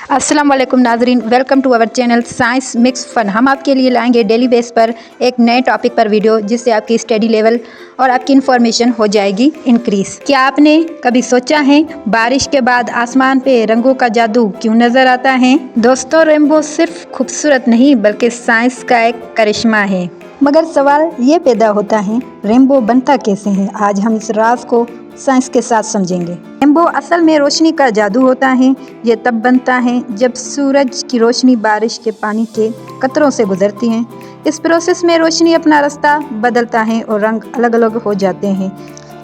अस्सलाम वालेकुम नाजरीन, welcome to our channel science mix fun. हम आपके लिए लाएंगे डेली बेस पर एक नए टॉपिक पर वीडियो, जिससे आपकी स्टडी लेवल और आपकी इन्फॉर्मेशन हो जाएगी इंक्रीज़। क्या आपने कभी सोचा है बारिश के बाद आसमान पे रंगों का जादू क्यों नज़र आता है? दोस्तों, रेनबो सिर्फ खूबसूरत नहीं बल्कि साइंस का एक करिश्मा है। मगर सवाल ये पैदा होता है, रेनबो बनता कैसे है? आज हम इस राज को साइंस के साथ समझेंगे। रेनबो असल में रोशनी का जादू होता है। ये तब बनता है जब सूरज की रोशनी बारिश के पानी के कतरों से गुजरती है। इस प्रोसेस में रोशनी अपना रास्ता बदलता है और रंग अलग अलग हो जाते हैं।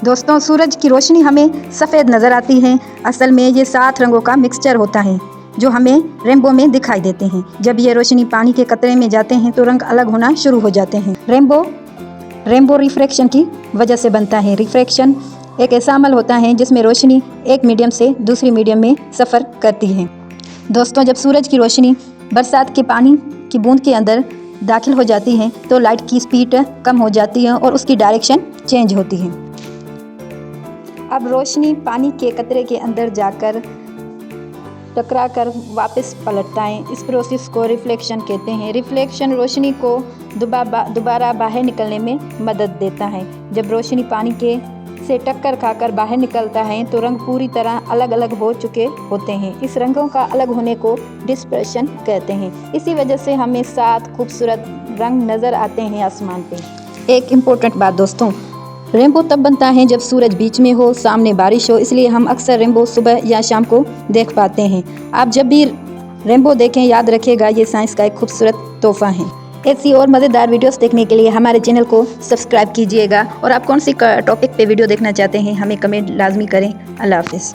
दोस्तों, सूरज की रोशनी हमें सफ़ेद नज़र आती है। असल में ये 7 रंगों का मिक्सचर होता है जो हमें रेनबो में दिखाई देते हैं। जब ये रोशनी पानी के कतरे में जाते हैं तो रंग अलग होना शुरू हो जाते हैं। रेनबो रिफ्रैक्शन की वजह से बनता है। रिफ्रैक्शन एक ऐसा अमल होता है जिसमें रोशनी एक मीडियम से दूसरी मीडियम में सफ़र करती है। दोस्तों, जब सूरज की रोशनी बरसात के पानी की बूंद के अंदर दाखिल हो जाती है तो लाइट की स्पीड कम हो जाती है और उसकी डायरेक्शन चेंज होती है। अब रोशनी पानी के कतरे के अंदर जाकर टकरा कर वापस पलटता है। इस प्रोसेस को रिफ्लेक्शन कहते हैं। रिफ्लेक्शन रोशनी को दोबारा बाहर निकलने में मदद देता है। जब रोशनी पानी के से टक्कर खाकर बाहर निकलता है तो रंग पूरी तरह अलग अलग हो चुके होते हैं। इस रंगों का अलग होने को डिस्पर्शन कहते हैं। इसी वजह से हमें 7 खूबसूरत रंग नज़र आते हैं आसमान पे। एक इम्पोर्टेंट बात दोस्तों, रेनबो तब बनता है जब सूरज बीच में हो, सामने बारिश हो। इसलिए हम अक्सर रेनबो सुबह या शाम को देख पाते हैं। आप जब भी रेनबो देखें, याद रखिएगा ये साइंस का एक खूबसूरत तोहफा है। ऐसी और मज़ेदार वीडियोस देखने के लिए हमारे चैनल को सब्सक्राइब कीजिएगा। और आप कौन सी टॉपिक पे वीडियो देखना चाहते हैं हमें कमेंट लाजमी करें। अल्लाह हाफिज़।